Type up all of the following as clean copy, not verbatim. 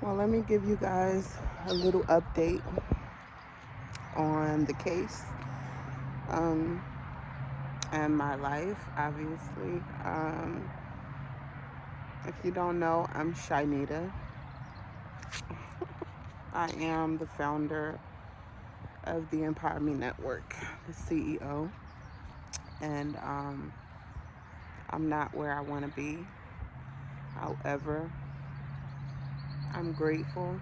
Well, let me give you guys a little update on the case um, and my life, obviously. If you don't know, I'm Shinita. I am the founder of the Empower Me Network, the CEO, and I'm not where I want to be. However, I'm grateful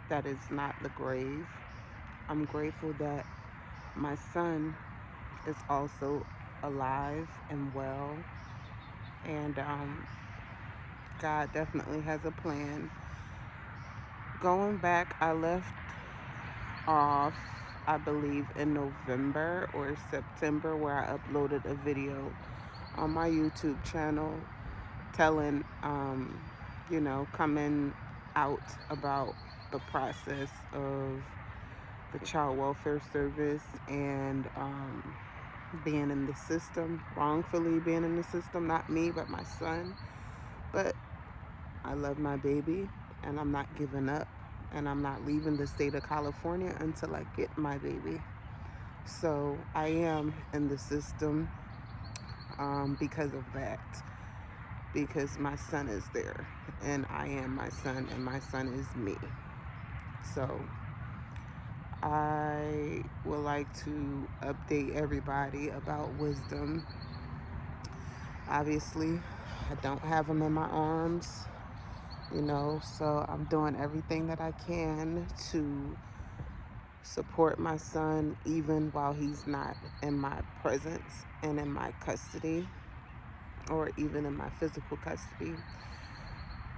that it's not the grave. I'm grateful that my son is also alive and well, and God definitely has a plan. Going back, I left off, I believe, in November or September, where I uploaded a video on my YouTube channel telling, coming out about the process of the Child Welfare Service and being in the system, wrongfully being in the system, not me, but my son. But I love my baby and I'm not giving up and I'm not leaving the state of California until I get my baby. So I am in the system because of that, because my son is there and I am my son and my son is me. So I would like to update everybody about wisdom. Obviously, I don't have him in my arms, so I'm doing everything that I can to support my son even while he's not in my presence and in my custody or even in my physical custody.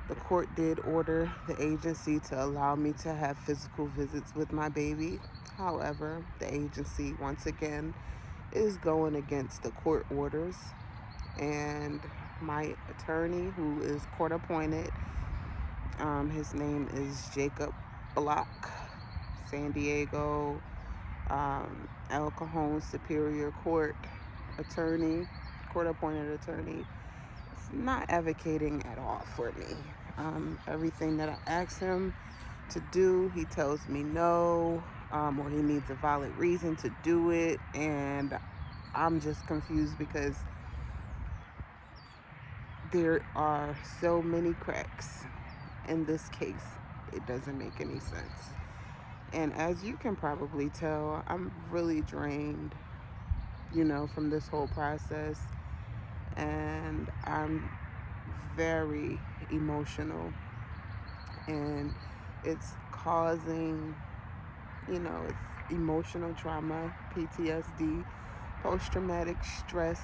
The court did order the agency to allow me to have physical visits with my baby. However, the agency once again is going against the court orders, and my attorney, who is court appointed, his name is Jacob Block, San Diego, El Cajon Superior Court attorney, court appointed attorney, is not advocating at all for me. Everything that I ask him to do, he tells me no, or he needs a valid reason to do it. And I'm just confused because there are so many cracks in this case. It doesn't make any sense. And as you can probably tell, I'm really drained, from this whole process. And I'm very emotional. And it's causing, it's emotional trauma, PTSD, post traumatic stress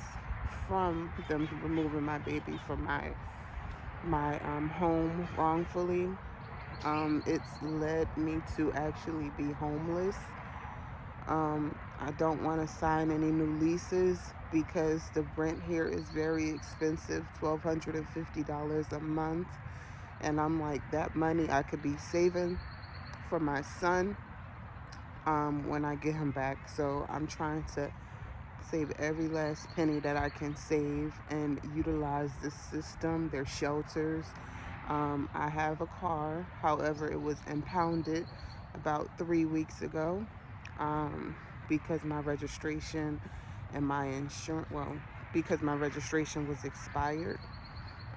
from them removing my baby from my home wrongfully. It's led me to actually be homeless. I don't want to sign any new leases because the rent here is very expensive, $1,250 a month. And I'm like, that money I could be saving for my son when I get him back. So I'm trying to save every last penny that I can save and utilize the system, their shelters. I have a car, however, it was impounded about 3 weeks ago because my registration and my insurance, well, because my registration was expired.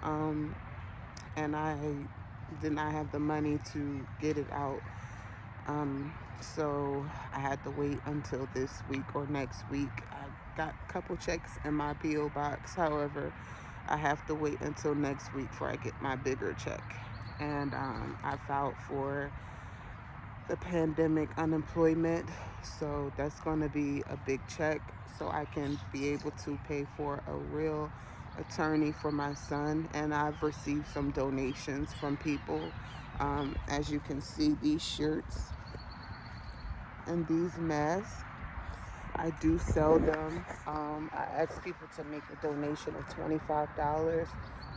Um, and I did not have the money to get it out. So I had to wait until this week or next week. I got a couple checks in my P.O. box. However, I have to wait until next week before I get my bigger check. And I filed for the pandemic unemployment. So that's going to be a big check so I can be able to pay for a real attorney for my son. And I've received some donations from people. As you can see, these shirts and these masks, I do sell them. I ask people to make a donation of $25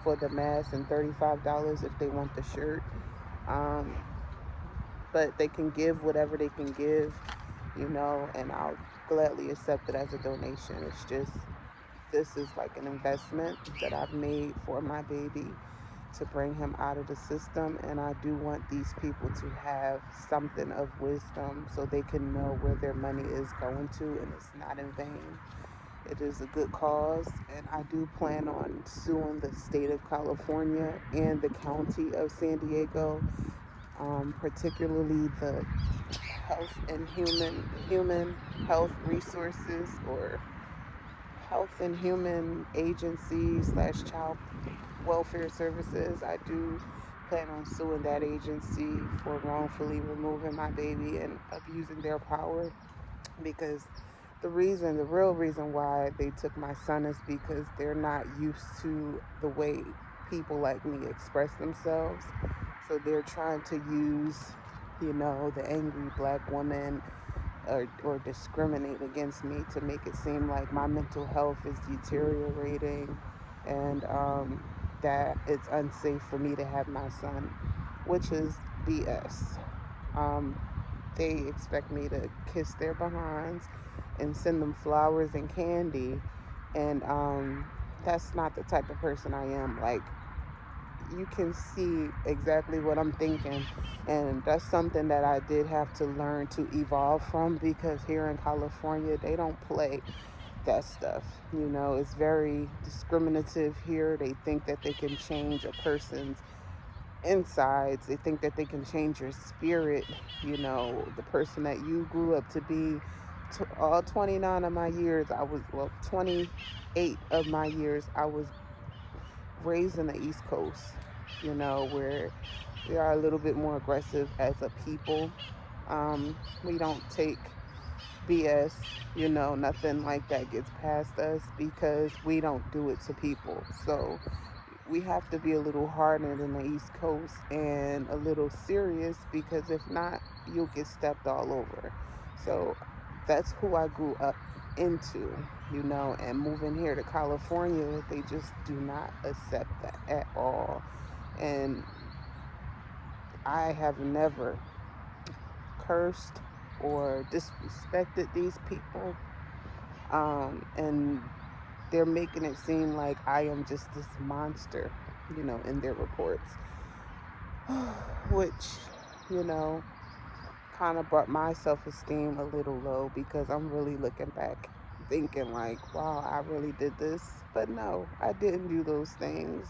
for the mask and $35 if they want the shirt. Um, but they can give whatever they can give, and I'll gladly accept it as a donation. It's just, this is like an investment that I've made for my baby. to bring him out of the system. And I do want these people to have something of wisdom so they can know where their money is going to and it's not in vain. It is a good cause, and I do plan on suing the state of California and the county of San Diego, particularly the Health and Human Health Resources, or Health and Human Agency slash Child Welfare Services. I do plan on suing that agency for wrongfully removing my baby and abusing their power, because the real reason why they took my son is because they're not used to the way people like me express themselves. So they're trying to use, the angry black woman, or discriminate against me to make it seem like my mental health is deteriorating, and that it's unsafe for me to have my son, which is BS. Um, they expect me to kiss their behinds and send them flowers and candy, and that's not the type of person I am. Like, you can see exactly what I'm thinking, and that's something that I did have to learn to evolve from, because here in California they don't play that stuff. It's very discriminative here. They think that they can change a person's insides. They think that they can change your spirit. The person that you grew up to be. All 29 of my years, 28 of my years, I was raised in the East Coast, where we are a little bit more aggressive as a people. We don't take BS, nothing like that gets past us because we don't do it to people. So we have to be a little harder than the East Coast and a little serious, because if not, you'll get stepped all over. So that's who I grew up into, and moving here to California, they just do not accept that at all. And I have never cursed or disrespected these people. And they're making it seem like I am just this monster, in their reports, which, you know, kind of brought my self-esteem a little low, because I'm really looking back thinking like, wow, I really did this. But no, I didn't do those things.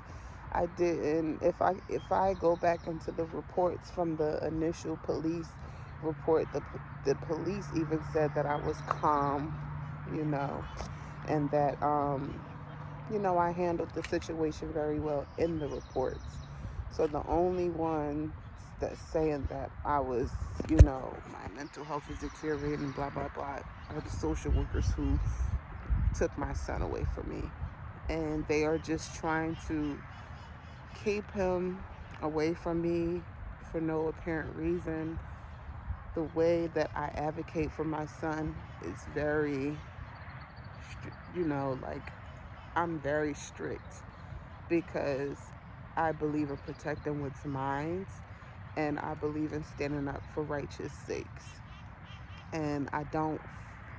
I didn't. If I go back into the reports from the initial police report, the police even said that I was calm, you know, and that I handled the situation very well in the reports. So the only ones that's saying that I was, my mental health is deteriorating, blah, blah, blah, are the social workers who took my son away from me. And they are just trying to keep him away from me for no apparent reason. The way that I advocate for my son is very, like, I'm very strict, because I believe in protecting what's mine, and I believe in standing up for righteous sakes. And I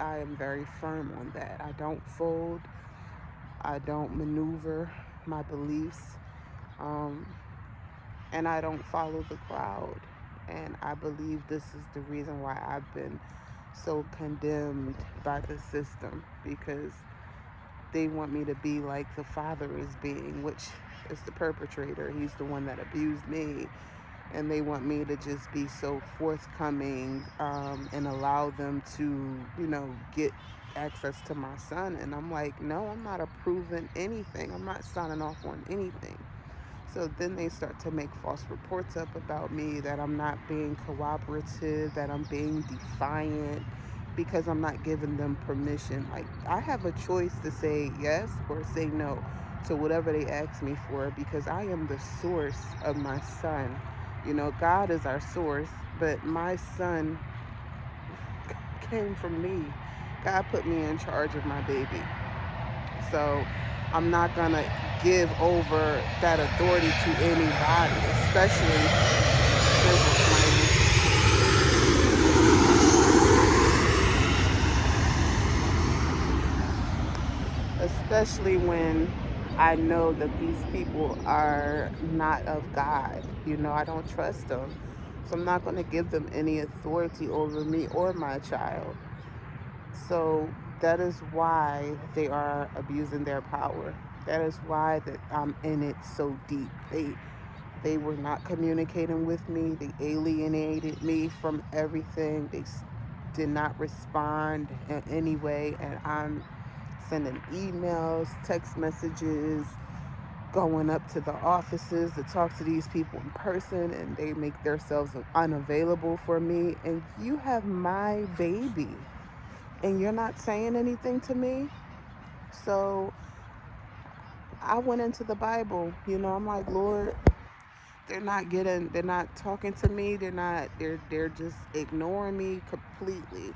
am very firm on that. I don't fold, I don't maneuver my beliefs, um, and I don't follow the crowd. And I believe this is the reason why I've been so condemned by the system, because they want me to be like the father is being, which is the perpetrator. He's the one that abused me. And they want me to just be so forthcoming, and allow them to, get access to my son. And I'm like, no, I'm not approving anything. I'm not signing off on anything. So then they start to make false reports up about me, that I'm not being cooperative, that I'm being defiant, because I'm not giving them permission. Like, I have a choice to say yes or say no to whatever they ask me for, because I am the source of my son. God is our source, but my son came from me. God put me in charge of my baby. So I'm not going to give over that authority to anybody, especially when I know that these people are not of God. I don't trust them. So I'm not going to give them any authority over me or my child. So that is why they are abusing their power. That is why that I'm in it so deep. They were not communicating with me. They alienated me from everything. They did not respond in any way, and I'm sending emails, text messages, going up to the offices to talk to these people in person, and they make themselves unavailable for me. And you have my baby and you're not saying anything to me. So I went into the Bible. I'm like, Lord, they're not talking to me. They're just ignoring me completely.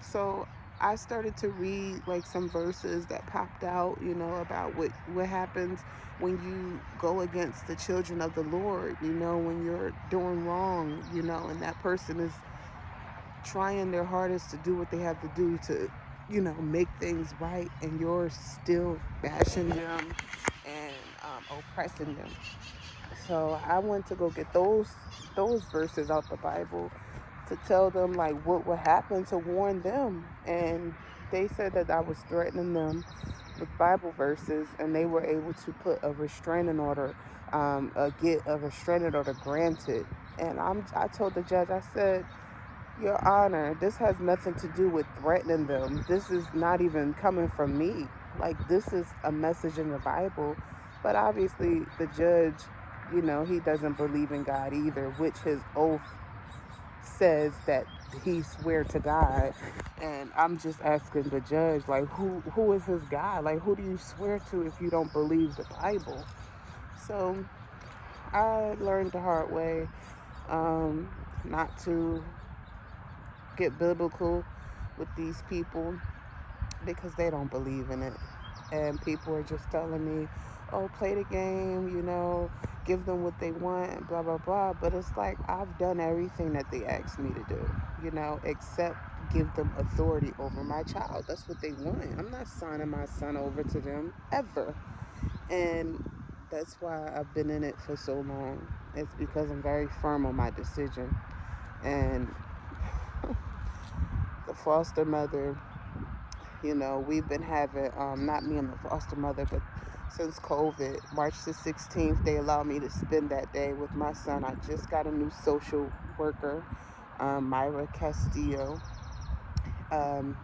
So I started to read like some verses that popped out, about what happens when you go against the children of the Lord, when you're doing wrong, and that person is trying their hardest to do what they have to do to, make things right, and you're still bashing them and oppressing them. So I went to go get those verses out the Bible to tell them like what would happen, to warn them. And they said that I was threatening them with Bible verses, and they were able to put a restraining order, get a restraining order granted. And I told the judge, I said, Your Honor, this has nothing to do with threatening them. This is not even coming from me. Like, this is a message in the Bible. But obviously, the judge, he doesn't believe in God either, which his oath says that he swear to God. And I'm just asking the judge, like, who is his God? Like, who do you swear to if you don't believe the Bible? So I learned the hard way, not to get biblical with these people because they don't believe in it. And people are just telling me, oh, play the game, give them what they want, and blah, blah, blah. But it's like, I've done everything that they asked me to do, except give them authority over my child. That's what they want. I'm not signing my son over to them ever. And that's why I've been in it for so long. It's because I'm very firm on my decision. And the foster mother, we've been having, not me and the foster mother, but since COVID, March the 16th, they allowed me to spend that day with my son. I just got a new social worker, Myra Castillo, um,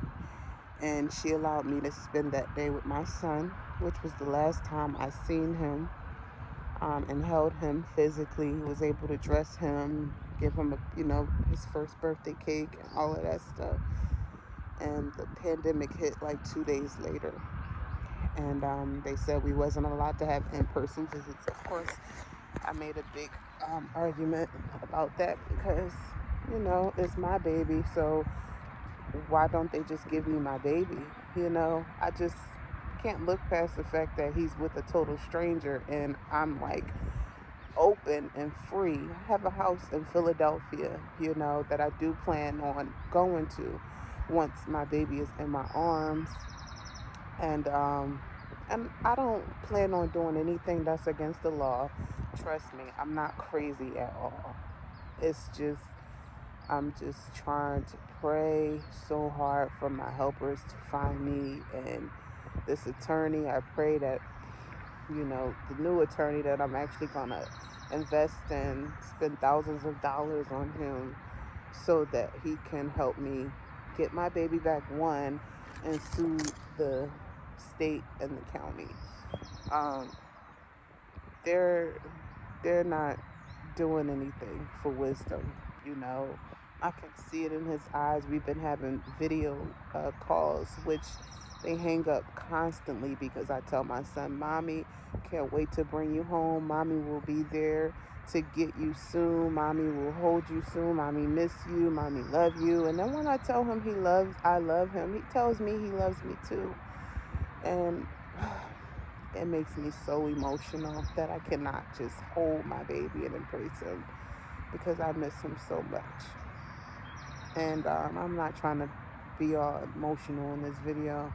and she allowed me to spend that day with my son, which was the last time I seen him, and held him physically. Was able to dress him, give him his first birthday cake and all of that stuff. And the pandemic hit like 2 days later, and they said we wasn't allowed to have in-person visits. Of course, I made a big argument about that because it's my baby. So why don't they just give me my baby? I just can't look past the fact that he's with a total stranger, and I'm like open and free. I have a house in Philadelphia, that I do plan on going to once my baby is in my arms. And I don't plan on doing anything that's against the law. Trust me, I'm not crazy at all. It's just I'm just trying to pray so hard for my helpers to find me, and this attorney. I pray that the new attorney that I'm actually gonna invest in, spend thousands of dollars on him so that he can help me get my baby back, one, and sue the state and the county. Um, they're they're not doing anything for wisdom. You know, I can see it in his eyes. We've been having video calls, which they hang up constantly because I tell my son, "Mommy, can't wait to bring you home. Mommy will be there to get you soon. Mommy will hold you soon. Mommy miss you. Mommy love you." And then when I tell him I love him, he tells me he loves me too. And it makes me so emotional that I cannot just hold my baby and embrace him because I miss him so much. And I'm not trying to be all emotional in this video.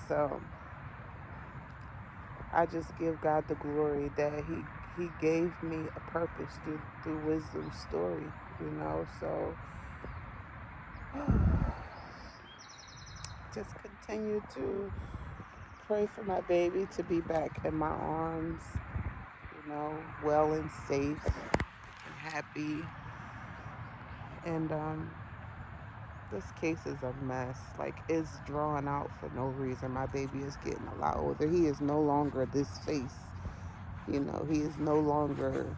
So I just give God the glory that He gave me a purpose through Wisdom's story, you know. So just continue to pray for my baby to be back in my arms, you know, well and safe and happy. And this case is a mess. Like, it's drawn out for no reason. My baby is getting a lot older. He is no longer this face. You know, he is no longer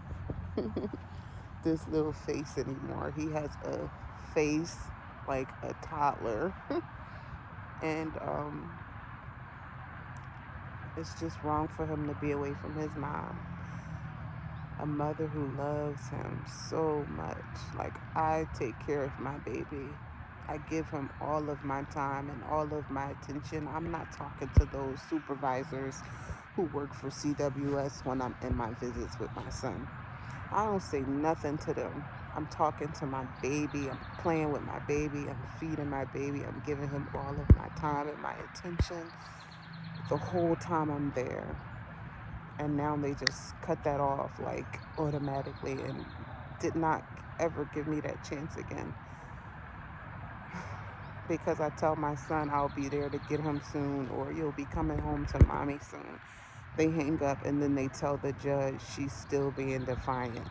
this little face anymore. He has a face like a toddler. And it's just wrong for him to be away from his mom, a mother who loves him so much. Like, I take care of my baby. I give him all of my time and all of my attention. I'm not talking to those supervisors who work for CWS when I'm in my visits with my son. I don't say nothing to them. I'm talking to my baby. I'm playing with my baby. I'm feeding my baby. I'm giving him all of my time and my attention the whole time I'm there. And now they just cut that off like automatically and did not ever give me that chance again. Because I tell my son I'll be there to get him soon, or you'll be coming home to mommy soon. They hang up and then they tell the judge she's still being defiant.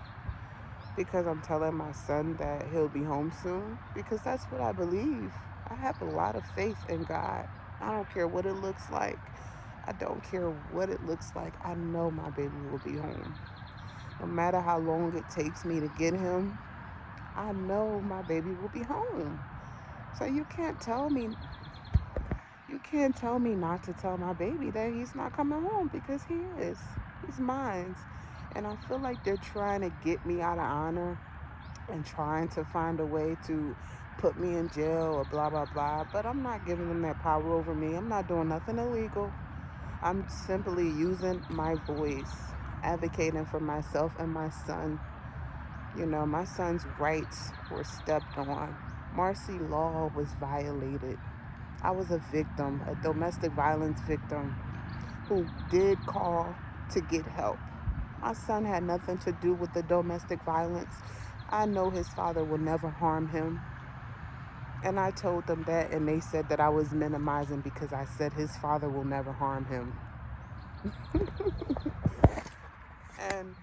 Because I'm telling my son that he'll be home soon, because that's what I believe. I have a lot of faith in God. I don't care what it looks like. I don't care what it looks like. I know my baby will be home. No matter how long it takes me to get him, I know my baby will be home. So you can't tell me not to tell my baby that he's not coming home, because he is. He's mine. And I feel like they're trying to get me out of honor and trying to find a way to put me in jail or blah, blah, blah. But I'm not giving them that power over me. I'm not doing nothing illegal. I'm simply using my voice, advocating for myself and my son. You know, my son's rights were stepped on. Marcy law was violated. I was a victim, a domestic violence victim who did call to get help. My son had nothing to do with the domestic violence. I know his father will never harm him. And I told them that, and they said that I was minimizing because I said his father will never harm him. And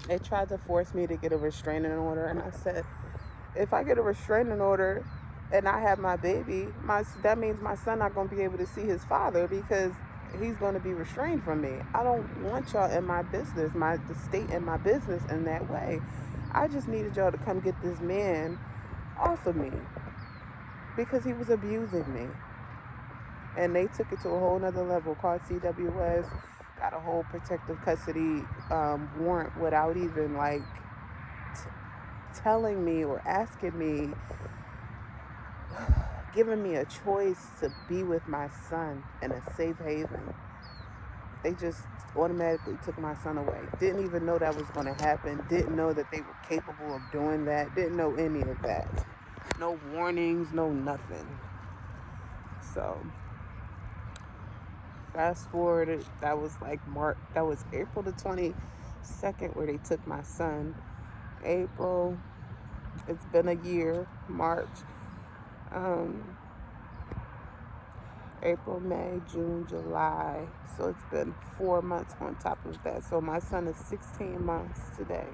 they tried to force me to get a restraining order, and I said, if I get a restraining order and I have my baby, that means my son not going to be able to see his father, because he's going to be restrained from me. I don't want y'all in my business, the state in my business in that way. I just needed y'all to come get this man off of me because he was abusing me. And they took it to a whole nother level, called CWS, got a whole protective custody warrant without even like telling me or asking me, giving me a choice to be with my son in a safe haven. They just automatically took my son away. Didn't even know that was going to happen. Didn't know that they were capable of doing that. Didn't know any of that. No warnings, no nothing. So fast forward, that was April the 22nd where they took my son. April, it's been a year. March, April, May, June, July. So it's been 4 months on top of that. So my son is 16 months today.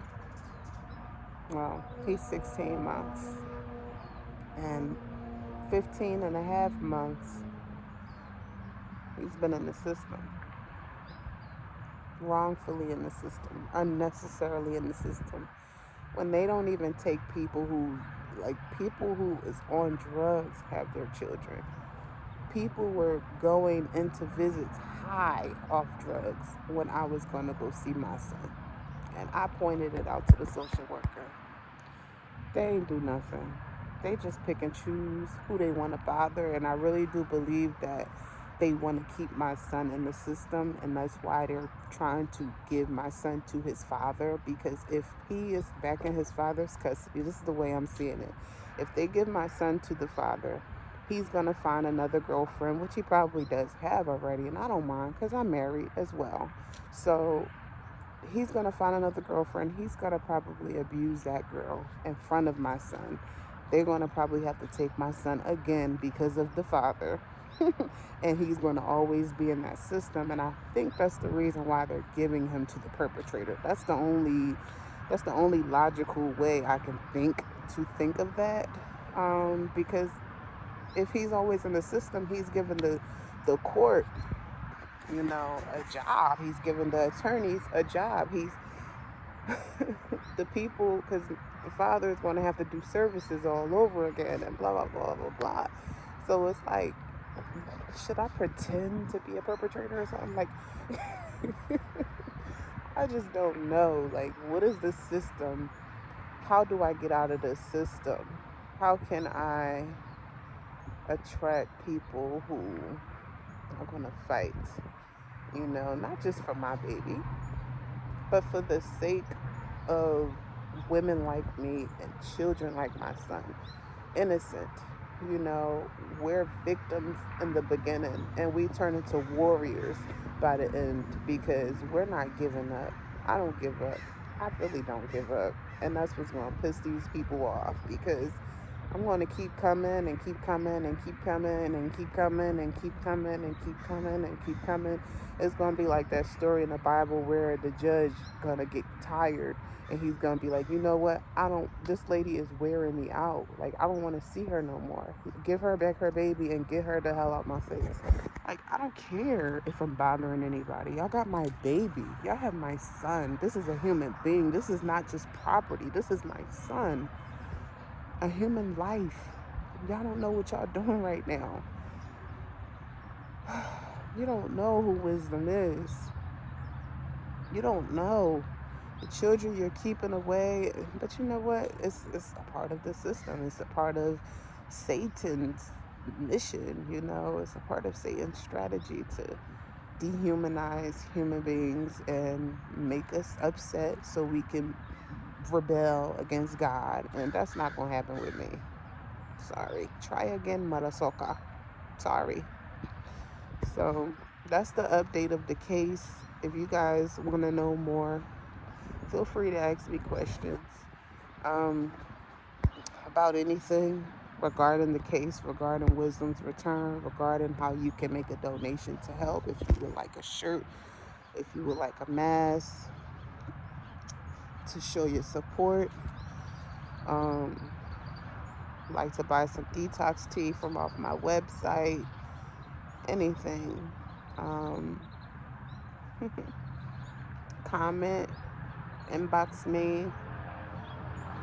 Well, he's 16 months. And 15 and a half months, he's been in the system. Wrongfully in the system. Unnecessarily in the system. When they don't even take people who is on drugs have their children. People were going into visits high off drugs when I was going to go see my son. And I pointed it out to the social worker. They ain't do nothing. They just pick and choose who they want to bother. And I really do believe that they want to keep my son in the system. And that's why they're trying to give my son to his father. Because if he is back in his father's custody, this is the way I'm seeing it. If they give my son to the father, he's going to find another girlfriend, which he probably does have already, and I don't mind because I'm married as well. So he's going to find another girlfriend. He's going to probably abuse that girl in front of my son. They're going to probably have to take my son again because of the father. And he's going to always be in that system. And I think that's the reason why they're giving him to the perpetrator. That's the only logical way I can think of that. Because if he's always in the system, he's given the court, a job. He's given the attorneys a job. He's the people, because the father is going to have to do services all over again and blah, blah, blah, blah, blah. So it's like, should I pretend to be a perpetrator or something? Like, I just don't know. Like, what is the system? How do I get out of this system? How can I attract people who are going to fight? Not just for my baby, but for the sake of women like me and children like my son. Innocent. We're victims in the beginning and we turn into warriors by the end because we're not giving up. I don't give up. I really don't give up. And that's what's going to piss these people off, because I'm going to keep coming and keep coming and keep coming and keep coming and keep coming and keep coming and keep coming. It's going to be like that story in the Bible where the judge going to get tired and he's going to be like, you know what? This lady is wearing me out. Like, I don't want to see her no more. Give her back her baby and get her the hell out my face. Like, I don't care if I'm bothering anybody. Y'all got my baby. Y'all have my son. This is a human being. This is not just property. This is my son. A human life. Y'all don't know what y'all doing right now. You don't know who wisdom is. You don't know the children you're keeping away. But you know what? It's a part of the system. It's a part of Satan's mission. It's a part of Satan's strategy to dehumanize human beings and make us upset so we can rebel against God. And that's not going to happen with me. Sorry. Try again, Marasoka. Sorry. So that's the update of the case. If you guys want to know more, feel free to ask me questions about anything regarding the case, regarding Wisdom's return, regarding how you can make a donation to help. If you would like a shirt, if you would like a mask to show your support, like to buy some detox tea from off my website, anything. Comment, inbox me,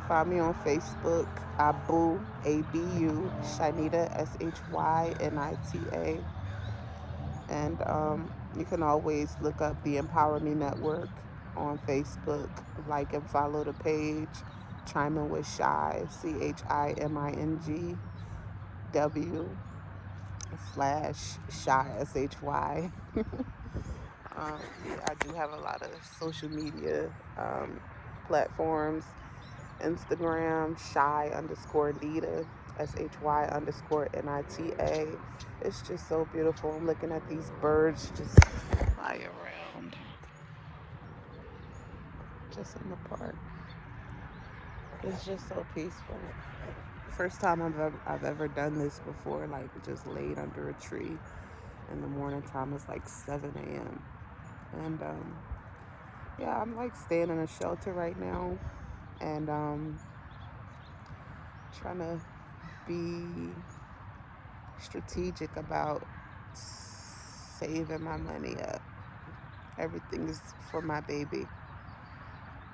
find me on Facebook, Abu, ABU, Shanita, SHYNITA. And you can always look up the Empower Me Network on Facebook, like and follow the page. Chime in with Shy, CHIMINGW/Shy, SHY. I do have a lot of social media platforms. Instagram, Shy_Nita, SHY_NITA. It's just so beautiful. I'm looking at these birds just fly around, just in the park. It's just so peaceful. First time I've ever done this before, like just laid under a tree in the morning time. It's like 7 a.m. And yeah, I'm like staying in a shelter right now, and trying to be strategic about saving my money up. Everything is for my baby.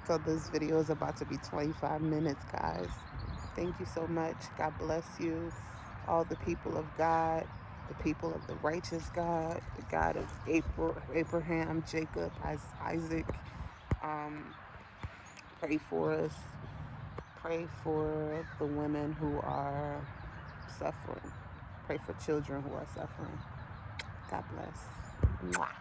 So this video is about to be 25 minutes, guys. Thank you so much. God bless you. All the people of God, the people of the righteous God, the God of Abraham, Jacob, Isaac. Pray for us. Pray for the women who are suffering. Pray for children who are suffering. God bless. Mwah.